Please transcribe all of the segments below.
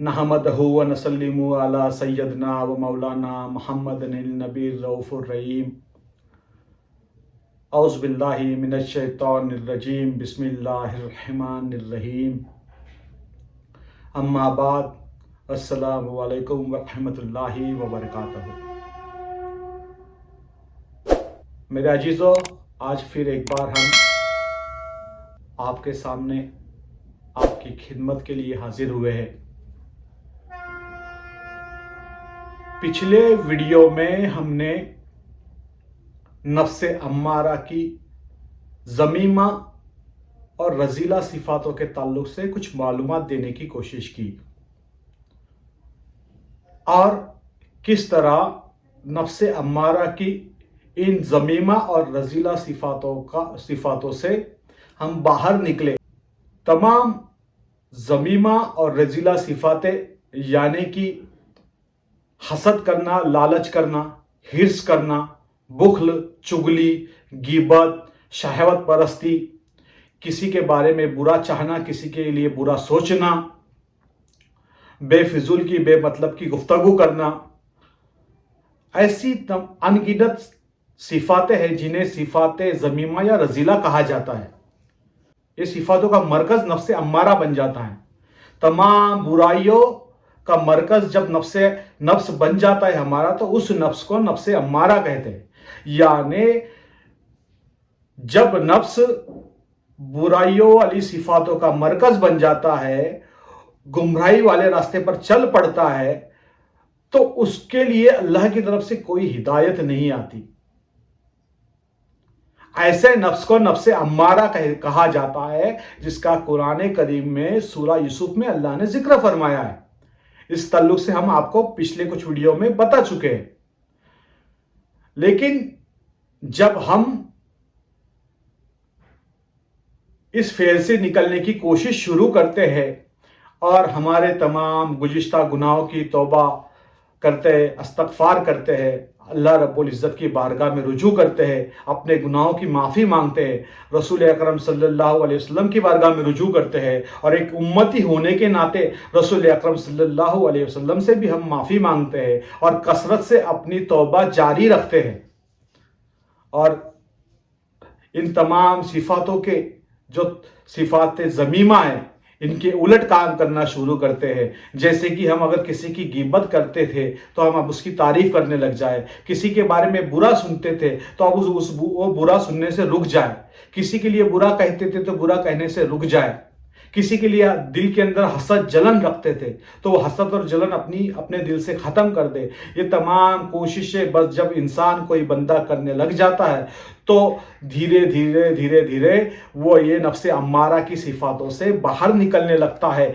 नहमदहु व नसल्लिमु अला सय्यदना व मौलाना मुहम्मदिन नबी रऊफुर रहीम। औज़ु बिल्लाहि मिनश शैतानिर रजीम। बिस्मिल्लाहिर रहमानिर रहीम। अम्मा बाद, अस्सलामु अलैकुम व रहमतुल्लाहि व बरकातहू। मेरे अजीज़ों, आज फिर एक बार हम आपके सामने आपकी खिदमत के लिए हाजिर हुए हैं। पिछले वीडियो में हमने नफ्स अम्मारा की ज़मीमा और रजीला सिफातों के ताल्लुक से कुछ मालूमात देने की कोशिश की और किस तरह नफ्स अम्मारा की इन ज़मीमा और रजीला सिफातों से हम बाहर निकले। तमाम ज़मीमा और रजीला सिफातें यानी कि हसद करना, लालच करना, हिर्स करना, बुख्ल, चुगली, गीबत, शहवत परस्ती, किसी के बारे में बुरा चाहना, किसी के लिए बुरा सोचना, बेफिजूल की बेमतलब की गुफ्तगू करना, ऐसी अनगिनत सिफातें हैं जिन्हें सिफाते ज़मीमा या रजीला कहा जाता है। ये सिफातों का मरकज़ नफ्स अम्मारा बन जाता है। तमाम बुराइयों का मरकज़ जब नफ्स बन जाता है हमारा, तो उस नफ्स को नफ्स अम्मारा कहते हैं। यानी जब नफ्स बुराइयों वाली सिफातों का मरकज़ बन जाता है, गुमराही वाले रास्ते पर चल पड़ता है, तो उसके लिए अल्लाह की तरफ से कोई हिदायत नहीं आती। ऐसे नफ्स को नफ्स अम्मारा कहा जाता है, जिसका कुरान करीम में सूरा यूसुफ में अल्लाह ने जिक्र फरमाया है। इस ताल्लुक से हम आपको पिछले कुछ वीडियो में बता चुके हैं। लेकिन जब हम इस फेल से निकलने की कोशिश शुरू करते हैं और हमारे तमाम गुज़िश्ता गुनाहों की तौबा करते हैं, इस्तग़फ़ार करते हैं, अल्लाह रब्बुल इज़्ज़त की बारगाह में रुजू करते हैं, अपने गुनाहों की माफ़ी मांगते हैं, रसूल अकरम सल्लल्लाहु अलैहि वसल्लम की बारगाह में रुजू करते हैं और एक उम्मती होने के नाते रसूल अकरम सल्लल्लाहु अलैहि वसल्लम से भी हम माफ़ी मांगते हैं और कसरत से अपनी तौबा जारी रखते हैं। और इन तमाम सिफातों के जो सिफात ज़मीमा हैं, इनके उलट काम करना शुरू करते हैं। जैसे कि हम अगर किसी की गीबत करते थे तो हम अब उसकी तारीफ़ करने लग जाए, किसी के बारे में बुरा सुनते थे तो अब वो बुरा सुनने से रुक जाए, किसी के लिए बुरा कहते थे तो बुरा कहने से रुक जाए, किसी के लिए दिल के अंदर हसद जलन रखते थे तो वो हसद और जलन अपने दिल से ख़त्म कर दे। ये तमाम कोशिशें बस जब इंसान कोई बंदा करने लग जाता है तो धीरे धीरे वो ये नफ्स अम्मारा की सिफातों से बाहर निकलने लगता है,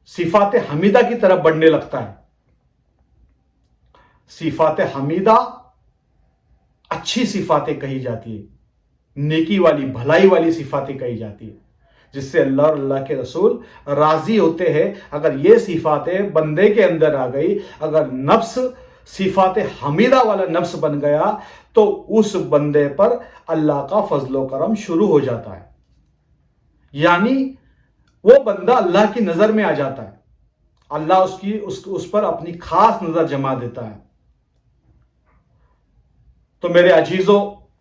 सिफात हमीदा की तरफ बढ़ने लगता है। सिफात हमीदा अच्छी सिफातें कही जाती है, नेकी वाली, भलाई वाली सिफातें कही जाती है, जिससे अल्लाह और अल्लाह के रसूल राजी होते हैं। अगर ये सिफातें बंदे के अंदर आ गई, अगर नफ्स सिफात हमीदा वाला नफ्स बन गया, तो उस बंदे पर अल्लाह का फजलो करम शुरू हो जाता है। यानी वो बंदा अल्लाह की नज़र में आ जाता है, अल्लाह उस पर अपनी खास नज़र जमा देता है। तो मेरे अजीज़ों,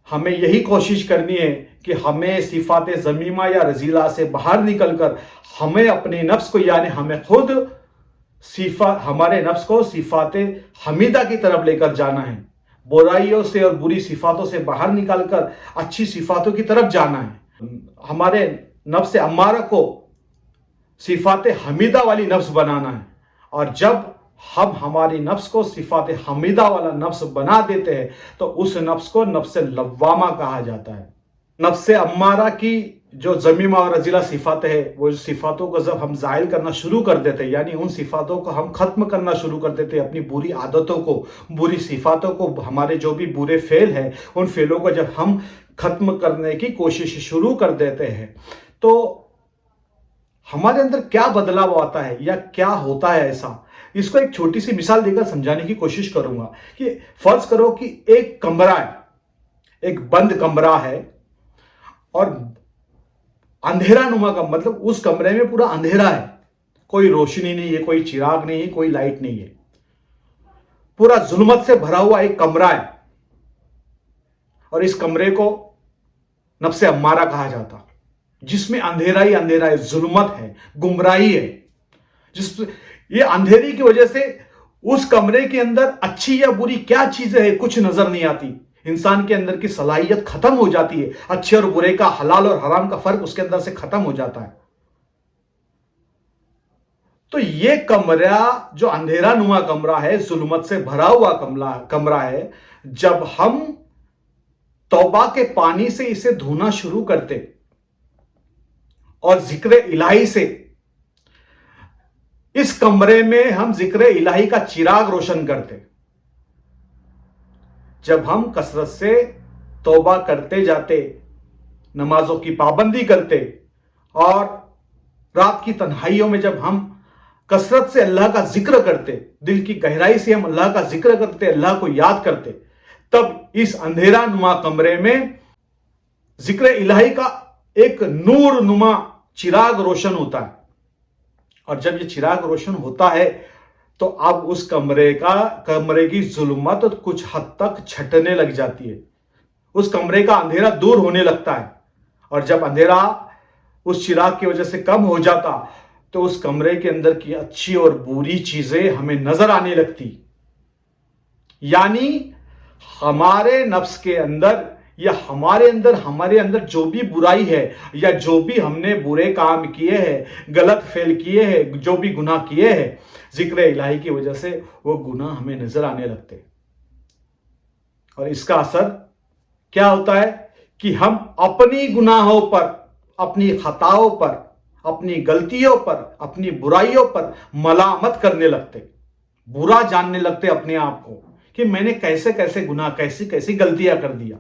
हमें यही कोशिश करनी है कि हमें सिफात ज़मीमा या रजीला से बाहर निकलकर हमें अपने नफ्स को, यानी हमें खुद हमारे नफ्स को सिफात हमीदा की तरफ लेकर जाना है। बुराइयों से और बुरी सिफातों से बाहर निकालकर अच्छी सिफातों की तरफ जाना है। हमारे नफ्स अम्मारा को सिफात हमीदा वाली नफ्स बनाना है। और जब हम हमारी नफ्स को सिफात हमीदा वाला नफ्स बना देते हैं तो उस नफ्स को नफ्स लव्वामा कहा जाता है। नफ्स अम्मारा की जो ज़मीमा और रजीला सिफात है, वो सिफातों को जब हम ज़ाइल करना शुरू कर देते हैं, यानी उन सिफातों को हम ख़त्म करना शुरू कर देते हैं, अपनी बुरी आदतों को, बुरी सिफातों को, हमारे जो भी बुरे फ़ेल हैं उन फ़ेलों को जब हम ख़त्म करने की कोशिश शुरू कर देते हैं, तो हमारे अंदर क्या बदलाव आता है या क्या होता है ऐसा, इसको एक छोटी सी मिसाल देकर समझाने की कोशिश करूंगा। कि फर्ज करो कि एक कमरा है, एक बंद कमरा है और अंधेरा नुमा का, मतलब उस कमरे में पूरा अंधेरा है, कोई रोशनी नहीं है, कोई चिराग नहीं है, कोई लाइट नहीं है। पूरा जुल्मत से भरा हुआ एक कमरा है, और इस कमरे को नफ्से अम्मारा कहा जाता, जिसमें अंधेरा ही अंधेरा है, जुल्मत है, गुमराही है। ये अंधेरी की वजह से उस कमरे के अंदर अच्छी या बुरी क्या चीजें हैं कुछ नजर नहीं आती। इंसान के अंदर की सलाहियत खत्म हो जाती है, अच्छे और बुरे का, हलाल और हराम का फर्क उसके अंदर से खत्म हो जाता है। तो ये कमरा जो अंधेरा नुमा कमरा है, जुल्मत से भरा हुआ कमरा है, जब हम तौबा के पानी से इसे धोना शुरू करते और जिक्र इलाही से इस कमरे में हम जिक्र इलाही का चिराग रोशन करते, जब हम कसरत से तौबा करते जाते, नमाजों की पाबंदी करते, और रात की तन्हाइयों में जब हम कसरत से अल्लाह का जिक्र करते, दिल की गहराई से हम अल्लाह का जिक्र करते, अल्लाह को याद करते, तब इस अंधेरा नुमा कमरे में जिक्र इलाही का एक नूर नुमा चिराग रोशन होता है। और जब ये चिराग रोशन होता है तो अब उस कमरे की जुल्मत कुछ हद तक छटने लग जाती है, उस कमरे का अंधेरा दूर होने लगता है। और जब अंधेरा उस चिराग की वजह से कम हो जाता तो उस कमरे के अंदर की अच्छी और बुरी चीजें हमें नजर आने लगती। यानी हमारे नफ्स के अंदर या हमारे अंदर जो भी बुराई है, या जो भी हमने बुरे काम किए हैं, गलत फेल किए हैं, जो भी गुनाह किए हैं, जिक्र इलाही की वजह से वो गुनाह हमें नजर आने लगते। और इसका असर क्या होता है कि हम अपनी गुनाहों पर, अपनी खताओं पर, अपनी गलतियों पर, अपनी बुराइयों पर मलामत करने लगते, बुरा जानने लगते अपने आप को कि मैंने कैसे कैसे गुनाह, कैसी कैसी गलतियां कर दिया।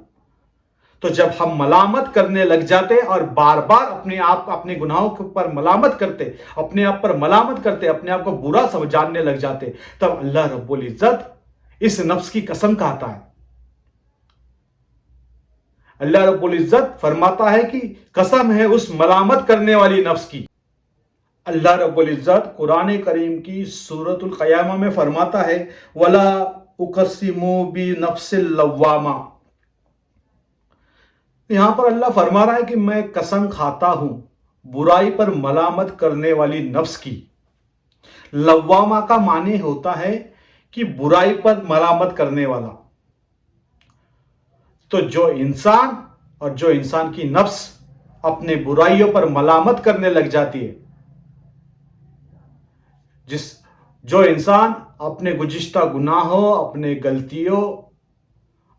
तो जब हम मलामत करने लग जाते और बार बार अपने आप, अपने गुनाहों के ऊपर मलामत करते, अपने आप पर मलामत करते, अपने आप को बुरा समझाने लग जाते, तब अल्लाह रब्बुल इज्जत इस नफ्स की कसम खाता है। अल्लाह रब्बुल इज्जत फरमाता है कि कसम है उस मलामत करने वाली नफ्स की। अल्लाह रब्बुल इज्जत कुरान करीम की सूरतुल क़यामा में फरमाता है, वला उक़सिमु बि नफ्सिल लव्वामा। यहां पर अल्लाह फरमा रहा है कि मैं कसम खाता हूं बुराई पर मलामत करने वाली नफ्स की। लव्वामा का माने होता है कि बुराई पर मलामत करने वाला। तो जो इंसान की नफ्स अपने बुराइयों पर मलामत करने लग जाती है, जो इंसान अपने गुज़िश्ता गुनाहों, अपने गलतियों,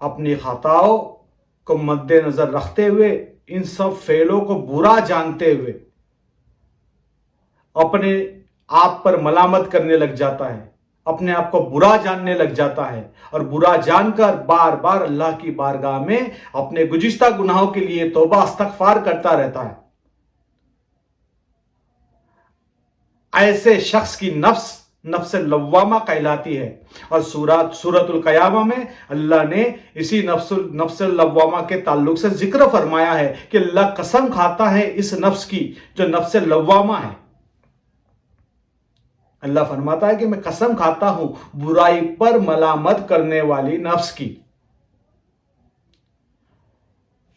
अपनी खताओं को मद्देनजर रखते हुए, इन सब फेलों को बुरा जानते हुए अपने आप पर मलामत करने लग जाता है, अपने आप को बुरा जानने लग जाता है, और बुरा जानकर बार बार अल्लाह की बारगाह में अपने गुज़िश्ता गुनाहों के लिए तौबा इस्तग़फ़ार करता रहता है, ऐसे शख्स की नफ्स नफ्स लव्वामा कहलाती है। और सूरतुल क़यामा में अल्लाह ने इसी नफ्स लव्वामा के ताल्लुक से जिक्र फरमाया है कि अल्लाह कसम खाता है इस नफ्स की जो नफ्स लव्वामा है। अल्लाह फरमाता है कि मैं कसम खाता हूं बुराई पर मलामत करने वाली नफ्स की।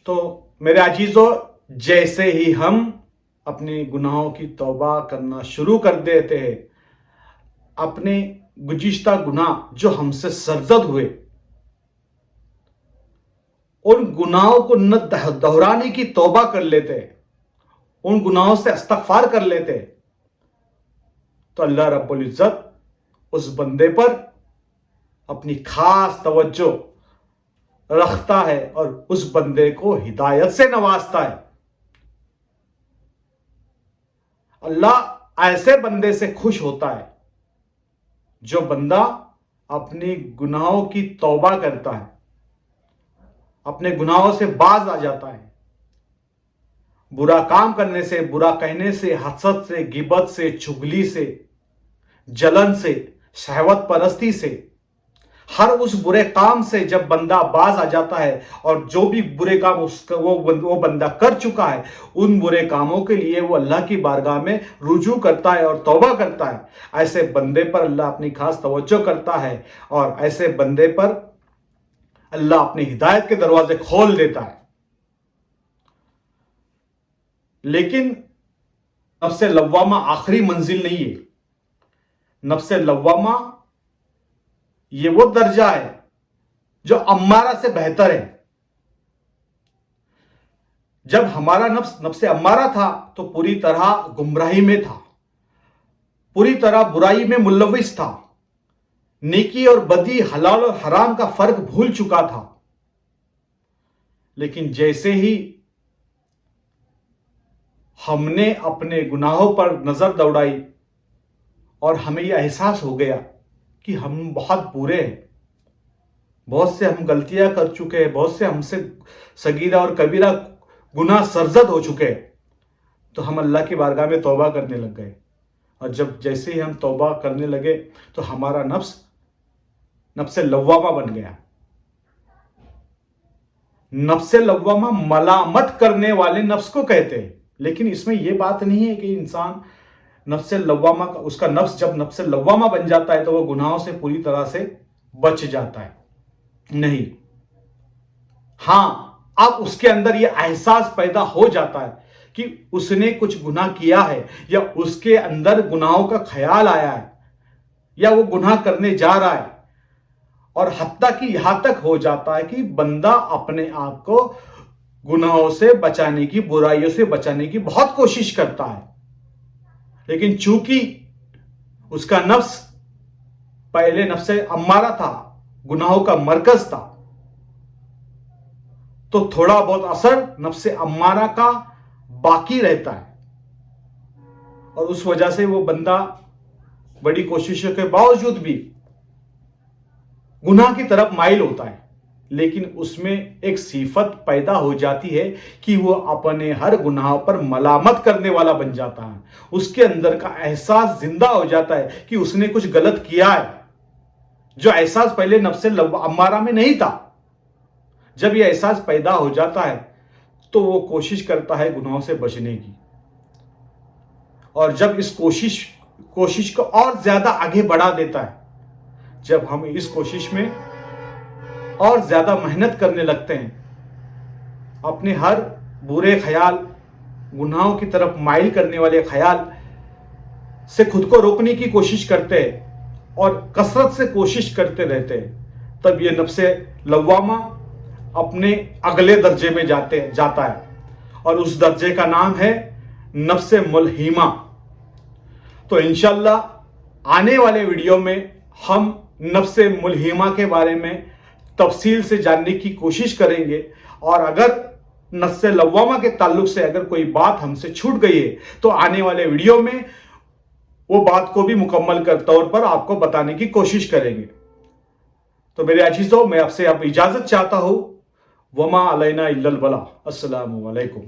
तो मेरे अजीजों, जैसे ही हम अपने गुनाहों की तौबा करना शुरू कर देते हैं, अपने गुज़िश्ता गुनाह जो हमसे सरजद हुए, उन गुनाहों को न दोहराने की तौबा कर लेते हैं, उन गुनाहों से इस्तग़फ़ार कर लेते हैं, तो अल्लाह रब्बुल इज्जत उस बंदे पर अपनी खास तवज्जो रखता है और उस बंदे को हिदायत से नवाजता है। अल्लाह ऐसे बंदे से खुश होता है जो बंदा अपनी गुनाहों की तौबा करता है, अपने गुनाहों से बाज आ जाता है, बुरा काम करने से, बुरा कहने से, हसद से, गिबत से, चुगली से, जलन से, शहवत परस्ती से, ہر اس برے کام سے جب بندہ باز آ جاتا ہے اور جو بھی برے کام وہ بندہ کر چکا ہے ان برے کاموں کے لیے وہ اللہ کی بارگاہ میں رجوع کرتا ہے اور توبہ کرتا ہے، ایسے بندے پر اللہ اپنی خاص توجہ کرتا ہے اور ایسے بندے پر اللہ اپنی ہدایت کے دروازے کھول دیتا ہے۔ لیکن نفس لوامہ آخری منزل نہیں ہے۔ نفس لوامہ یہ وہ درجہ ہے جو امارہ سے بہتر ہے۔ جب ہمارا نفس امارہ تھا تو پوری طرح گمراہی میں تھا، پوری طرح برائی میں ملوث تھا، نیکی اور بدی، حلال اور حرام کا فرق بھول چکا تھا۔ لیکن جیسے ہی ہم نے اپنے گناہوں پر نظر دوڑائی اور ہمیں یہ احساس ہو گیا کہ ہم بہت برے ہیں، بہت سے ہم غلطیاں کر چکے ہیں، بہت سے ہم سے صغیرہ اور کبیرہ گناہ سرزد ہو چکے ہیں، تو ہم اللہ کی بارگاہ میں توبہ کرنے لگ گئے۔ اور جیسے ہی ہم توبہ کرنے لگے تو ہمارا نفس لوامہ بن گیا۔ نفس لوامہ ملامت کرنے والے نفس کو کہتے ہیں، لیکن اس میں یہ بات نہیں ہے کہ انسان نفس لوامہ کا اس کا نفس جب نفس لوامہ بن جاتا ہے تو وہ گناہوں سے پوری طرح سے بچ جاتا ہے، نہیں۔ ہاں، اب اس کے اندر یہ احساس پیدا ہو جاتا ہے کہ اس نے کچھ گناہ کیا ہے، یا اس کے اندر گناہوں کا خیال آیا ہے، یا وہ گناہ کرنے جا رہا ہے، اور حتیٰ کہ یہاں تک ہو جاتا ہے کہ بندہ اپنے آپ کو گناہوں سے بچانے کی، برائیوں سے بچانے کی بہت کوشش کرتا ہے، لیکن چونکہ اس کا نفس پہلے نفس امارہ تھا، گناہوں کا مرکز تھا، تو تھوڑا بہت اثر نفس امارہ کا باقی رہتا ہے، اور اس وجہ سے وہ بندہ بڑی کوششوں کے باوجود بھی گناہ کی طرف مائل ہوتا ہے۔ لیکن اس میں ایک صفت پیدا ہو جاتی ہے کہ وہ اپنے ہر گناہ پر ملامت کرنے والا بن جاتا ہے، اس کے اندر کا احساس زندہ ہو جاتا ہے کہ اس نے کچھ غلط کیا ہے، جو احساس پہلے نفس امارہ میں نہیں تھا۔ جب یہ احساس پیدا ہو جاتا ہے تو وہ کوشش کرتا ہے گناہوں سے بچنے کی، اور جب اس کوشش کو اور زیادہ آگے بڑھا دیتا ہے، جب ہم اس کوشش میں اور زیادہ محنت کرنے لگتے ہیں، اپنے ہر برے خیال، گناہوں کی طرف مائل کرنے والے خیال سے خود کو روکنے کی کوشش کرتے ہیں اور کثرت سے کوشش کرتے رہتے ہیں، تب یہ نفس لوامہ اپنے اگلے درجے میں جاتا ہے، اور اس درجے کا نام ہے نفس ملہمہ۔ تو انشاءاللہ آنے والے ویڈیو میں ہم نفس ملہمہ کے بارے میں تفصیل سے جاننے کی کوشش کریں گے، اور اگر نفس لوامہ کے تعلق سے اگر کوئی بات ہم سے چھوٹ گئی ہے تو آنے والے ویڈیو میں وہ بات کو بھی مکمل طور پر آپ کو بتانے کی کوشش کریں گے۔ تو میرے عزیزوں، میں آپ سے اجازت چاہتا ہوں۔ وما علینا الا البلاغ۔ السلام علیکم۔